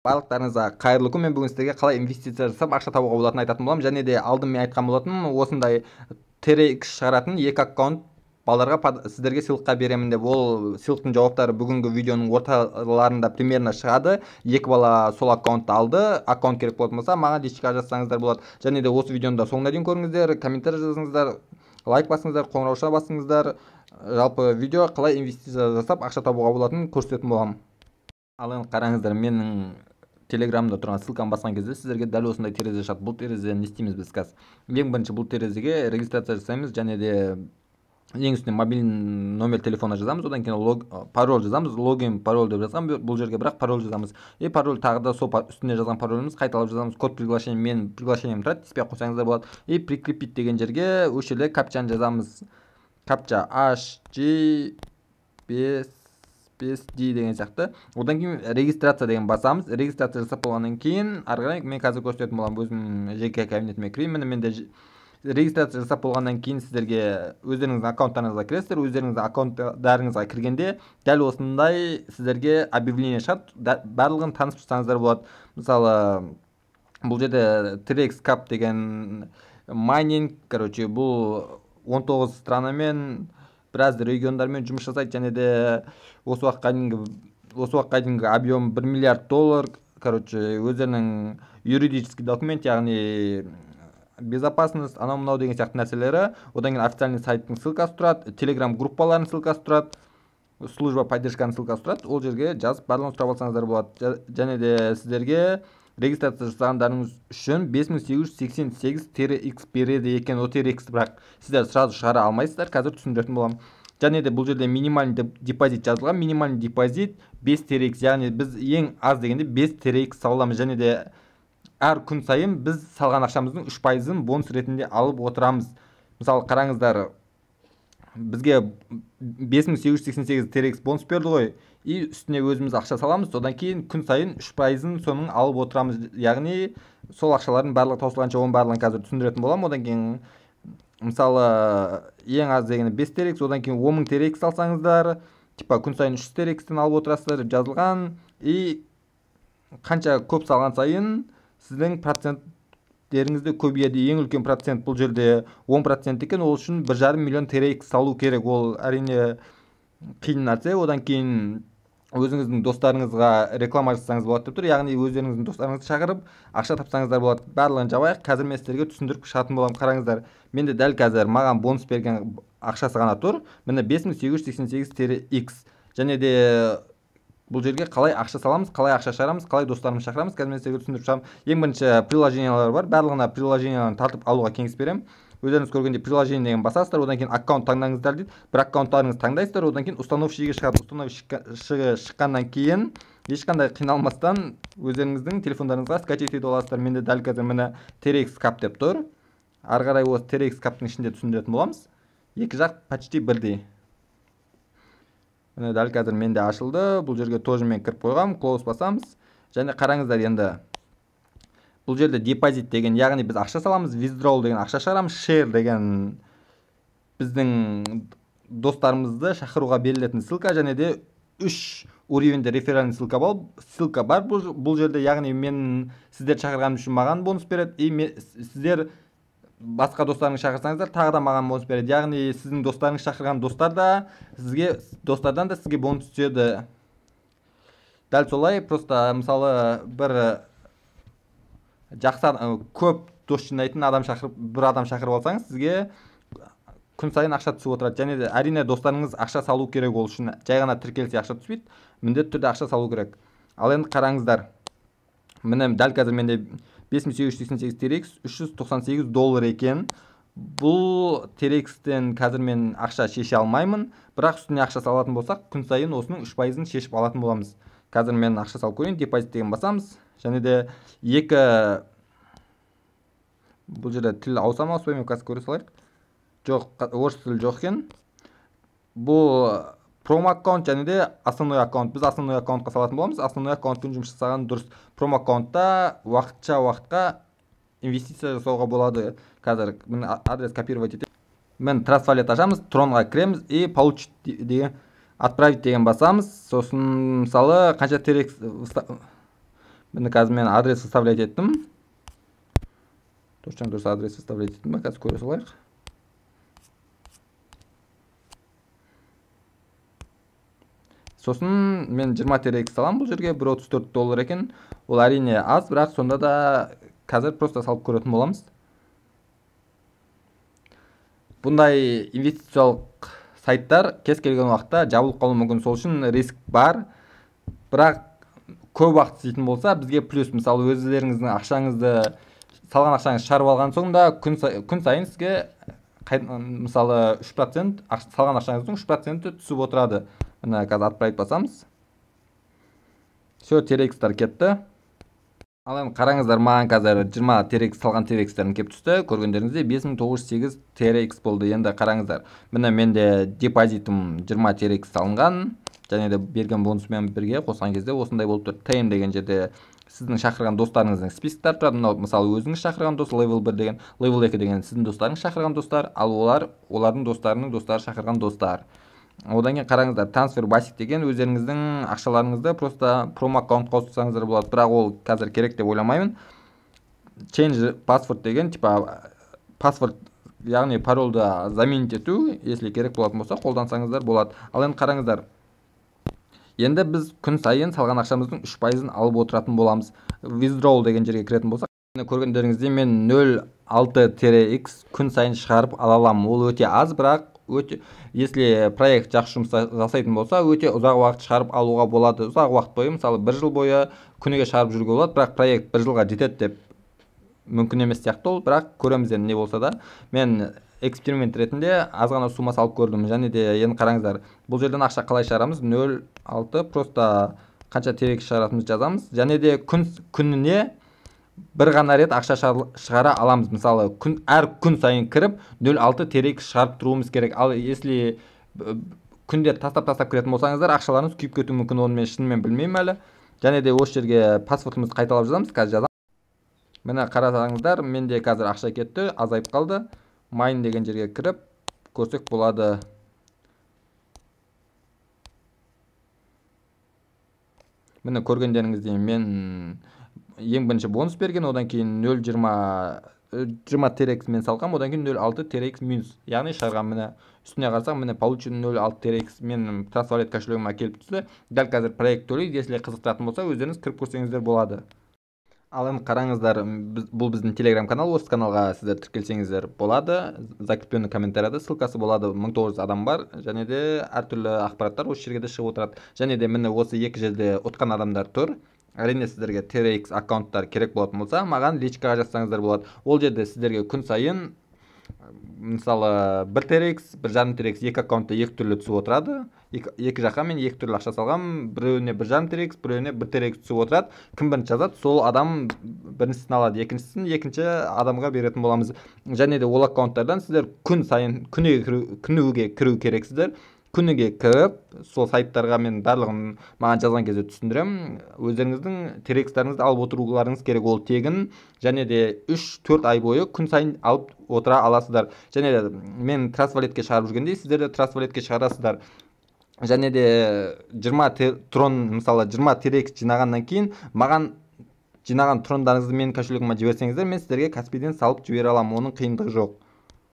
Барлықтарыңызға қайырлы күн. Мен бүгін сіздерге қалай инвестиция жасап ақша табуға болатынын айтатын боламын. Және де алдын мен айтқан болатынмын, осындай TRX шығаратын екі аккаунт балаларға сіздерге сыйлыққа беремін деп. Ол сыйлықтың жауаптары бүгінгі видеоның орталарында примерно шығады. Екі бала сол аккаунтты алды. Аккаунт керек болатын болса, маған дичка жазсаңыздар болады. Және де осы видеоны да соңына дейін көріңіздер, комментарий жазыңыздар, лайк басыңыздар, қоңыраушыға басыңыздар. Жалпы видео қалай инвестиция жасап ақша табуға болатынын көрсететін боламын. Ал енді қараңыздар, менің Телеграмда тұрған ссылканы басқан кезде сіздерге дәл осындай терезе шығады. Бұл терезеден не істейміз біз қазір? Ең бірінші бұл терезеге регистрация жасаймыз, және де ең үстіне мобильный номер телефона жазамыз, одан кейін пароль жазамыз, логин пароль деп жазған, бұл жерге бірақ пароль жазамыз. И пароль тағы да сол үстіне жазған пароліміз қайталап жазамыз. Код приглашение, мен приглашением тұрады, теспей қойсаңыздар болады. И прикрепить деген жерге осы жерде капчаны жазамыз. Капча HG5D деген сияқты. Одан кейін регистрация деген басамыз. Регистрация жасап болғаннан кейін ары қарай мен қазір көрсететін боламын, өзім жеке кабинетіме кіремін. Мен де регистрация жасап болғаннан кейін сіздерге өздеріңіздің аккаунттарыңызға кіресіздер. Өздеріңіздің аккаунттарыңызға кіргенде дәл осындай сіздерге объявление шығады. Барлығын танысып тұрсаңыздар болады. Мысалы, бұл жерде TRX Cup деген майнинг, бұл 19 странамен, біраз региондармен жұмыс жасайды, және де осы уақытқа дейінгі объем $1 миллиард. Өздерінің юридический документ, яғни безопасность, анау-мынау деген сияқты нәрселері. Одан кейін официальный сайттың ссылкасы тұрады, телеграм группаларының ссылкасы тұрады, служба поддержканың ссылкасы тұрады. Ол жерге жазып барлығын сұрап алсаңыздар болады. Және де сіздерге регистрация жасағандарыңыз үшін 5888 TRX береді екен. О TRX бірақ сіздер сразу шығара алмайсыздар, қазір түсіндіретін боламын. Және де бұл жерде минимальный депозит жазылған. Минимальный депозит 5 TRX, яғни біз ең аз дегенде 5 TRX саламыз. Және де әр күн сайын біз салған ақшамыздың 3%-ын бонус ретінде алып отырамыз. Мысалы, қараңыздар, бізге 5888 TRX бонус берді ғой, и үстіне өзіміз ақша саламыз, одан кейін күн сайын 3%-ын соның алып отырамыз. Яғни сол ақшалардың барлығы таусылғанша оның барлығын қазір түсіндіретін боламын. Одан кейін мысалы ең аз дегені 5 TRX, одан кейін 10.000 TRX салсаңыздар, типа күн сайын 3 TRX-тен алып отырасыздар деп жазылған. И қанша көп салған сайын сіздің проценттеріңізді көбейеді. Ең үлкен процент бұл жерде 10% екен. Ол үшін 1,5 миллион TRX салу керек. Ол әрине қиын нәрсе. Одан кейін өзіңіздің достарыңызға реклама жасаңыз болады деп тұр. Яғни өздеріңіздің достарыңызды шақырып ақша тапсаңыздар болады. Барлығын жабайық. Қазір мен сіздерге түсіндіріп шығатын боламын. Қараңыздар, менде дәл қазір маған бонус берген ақшасы ғана тұр. Міне 5888 TRX. Және де бұл жерге қалай ақша саламыз, қалай ақша шығарамыз, қалай достарымызды шақырамыз, қазір мен сіздерге түсіндіріп шығамын. Ең бірінші приложениялар бар. Барлығына приложенияларын тартып алуға кеңес беремін. Өздеріңіз көргенде приложение деген басасыздар, одан кейін аккаунт таңдаңыздар дейді. Бір аккаунттарыңызды таңдайсыздар, одан кейін установщиге шығады. Установщиге шыққаннан кейін ешқандай қиналмастан өздеріңіздің телефондарыңызға скачать етіп аласыздар. Менде дәл қазір міне TRX Cup деп тұр. Ары қарай осы TRX Cup-тың ішінде түсіндіретін боламыз. Екі жақ почти бірдей. Міне дәл қазір менде ашылды. Бұл жерге тоже мен кіріп қойғам. Close басамыз. Және қараңыздар, енді бұл жерде депозит деген, яғни біз ақша саламыз, withdraw деген ақша шығарамыз, share деген біздің достарымызды шақыруға берілетін ссылка, және де 3 уровеньде реферальный ссылка бар бұл жерде. Яғни мен сіздер шақырғаным үшін маған бонус береді, и сіздер басқа достарыңыз шақырсаңыздар тағы да маған бонус береді. Яғни сіздің достарыңыз шақырған достардан да сізге бонус түседі. Дәл солай, просто мысалы бір жақсы көп дос жинайтын адам шақырып, бір адам шақырып алсаңыз, сізге күн сайын ақша түсіп отырады. Және де әрине достарыңыз ақша салу керек, ол үшін жай ғана тіркелсе ақша түспейді, міндетті түрде ақша салу керек. Ал енді қараңыздар, міне дәл қазір менде 5888 TRX $398 екен. Бұл TRX-тен қазір мен ақша шеше алмаймын, бірақ үстіне ақша салатын болсақ, күн сайын осының 3%-ын шешіп алатын боламыз. Қазір мен ақша салып көрейін, депозит деген басамыз. Және де бұл жерде тіл ауыса ма, ауыспай ма, қазір көре салайық. Жоқ, орыс тілі жоқ екен. Бұл промо аккаунт және де основной аккаунт. Біз основной аккаунтқа салатын боламыз. Основной аккаунттың жұмыс жасаған дұрыс. Промо аккаунтта уақытқа инвестиция жасауға болады. Қазір адрес копировать етемін. Мен трансвалет ашамыз, тронға кіреміз и получить деген отправить деген басамыз. Сосын мысалы қанша TRX Міне қазір мен адрес составлять еттім. Точно дұрыс адрес составлять еттім ба? Қазір көре салайық. Сосын мен 20-х салам бұл жерге, $1.34 екен. Ол әрине аз, бірақ сонда да қазір просто салып көретін боламыз. Бұндай инвестициялық сайттар кез келген уақытта жабылып қалуы мүмкін, сол үшін риск бар. Бірақ көп уақыт істейтін болса, бізге плюс. Мысалы, өздеріңіздің ақшаңызды, салған ақшаңыз шығарып алған соңында күн сайын сізге мысалы 3%, салған ақшаңыздың 3% түсіп отырады. Мына қазір отправить басамыз. Все, TRX-тар кетті. Ал енді қараңыздар, маған қазір 20 TRX салған TRX-тарын кеп түсті. Көргендеріңізде 5908 TRX болды. Енді қараңыздар, міне менде депозитім 20 TRX салынған, және де берген бонусымен бірге қосқан кезде осындай болып тұр. TM деген жерде сіздің шақырған достарыңыздың списоктары тұрады. Мынау мысалы өзіңіз шақырған дос, level 1 деген, level 2 деген сіздің достарыңыз шақырған достар, ал олардың достарының достары шақырған достар. Одан кейін қараңыздар, transfer basic деген өздеріңіздің ақшаларыңызды просто промо аккаунт қоссаңыздар болады, бірақ ол қазір керек деп ойламаймын. Change password деген типа паспорт, яғни паролды заменить ету, если керек болатын болса қолдансаңыздар болады. Ал енді қараңыздар, енді біз күн сайын салған ақшамыздың 3%-ын алып отыратын боламыз. Withdrawal деген жерге кіретін болсақ, көргендеріңізде мен 0.6 TRX күн сайын шығарып ала аламын. Ол өте аз, бірақ если проект жақсы жұмыс жасайтын болса, өте ұзақ уақыт шығарып алуға болады. Ұзақ уақыт бойы, мысалы 1 жыл бойы күніге шығарып жүруге болады, бірақ проект 1 жылға жетеді деп мүмкін емес сияқты ол, бірақ көреміз енді не болса да. Мен эксперимент ретінде аз ғана сума салып көрдім, және де енді қараңыздар, бұл жерден ақша қалай шығарамыз? 0.6 просто қанша TRX шығаратынымызды жазамыз, және де күніне бір ғана рет ақша шығара аламыз. Мысалы, әр күн сайын кіріп 0.6 TRX шығарып тұруымыз керек. Ал если күнде тастап кіретін болсаңыздар, ақшаларыңыз күйіп кетуі мүмкін, оны мен шынымен білмеймін әлі. Және де осы жерге паспортымызды қайталап жазамыз, қазір жазамыз. Міне қарасаңыздар, менде қазір ақша кетті, азайып қалды. Mine деген жерге кіріп көрсек болады. Міне көргендеріңізде мен ең бірінші бонус берген, одан кейін 0.20 TRX мен салғам, одан кейін 0.6 TRX минус, яғни шығарған. Міне үстіне қарасақ, міне получен 0.6 TRX мен трансвалет кошелегіме келіп түсті. Дәл қазір проект төлейді, если қызықтыратын болса, өздеріңіз кіріп көрсеңіздер болады. Ал енді қараңыздар, бұл біздің телеграм канал, осы каналға сіздер тіркелсеңіздер болады. Закрепленный комментарияда ссылкасы болады. 1900 адам бар, және де әртүрлі ақпараттар осы жерге де шығып отырады. Және де міне осы екі жерде ұтқан адамдар тұр. Әрине сіздерге TRX аккаунттар керек болатын болса, маған личкаға жазсаңыздар болады. Ол жерде сіздерге күн сайын мысалы 1 TRX, 1,5 TRX, екі аккаунтта екі түрлі түсіп отырады. Екі жаққа мен екі түрлі ақша салғам, біреуіне 1,5 TRX, біреуіне 1 TRX түсіп отырады. Кім бірінші жазады, сол адам біріншісін алады, екіншісін екінші адамға беретін боламыз. Және де ол аккаунттардан сіздер күн сайын күніге кіру керексіздер. Күніге кіріп, сол сайттарға мен барлығын маған жазған кезде түсіндірем. Өздеріңіздің TRX-тарыңызды алып отыруларыңыз керек, ол тегін, және де 3-4 ай бойы күн сайын алып отыра аласыздар. Және де мен трансвалетке шығарып жүргендей, сіздер де трансвалетке шығарасыздар. Және де 20 трон, мысалы 20 TRX жинағаннан кейін, маған жинаған трондарыңызды мен кошелегіме жіберсеңіздер, мен сіздерге Каспийден салып жібере аламын, оның қиындығы жоқ.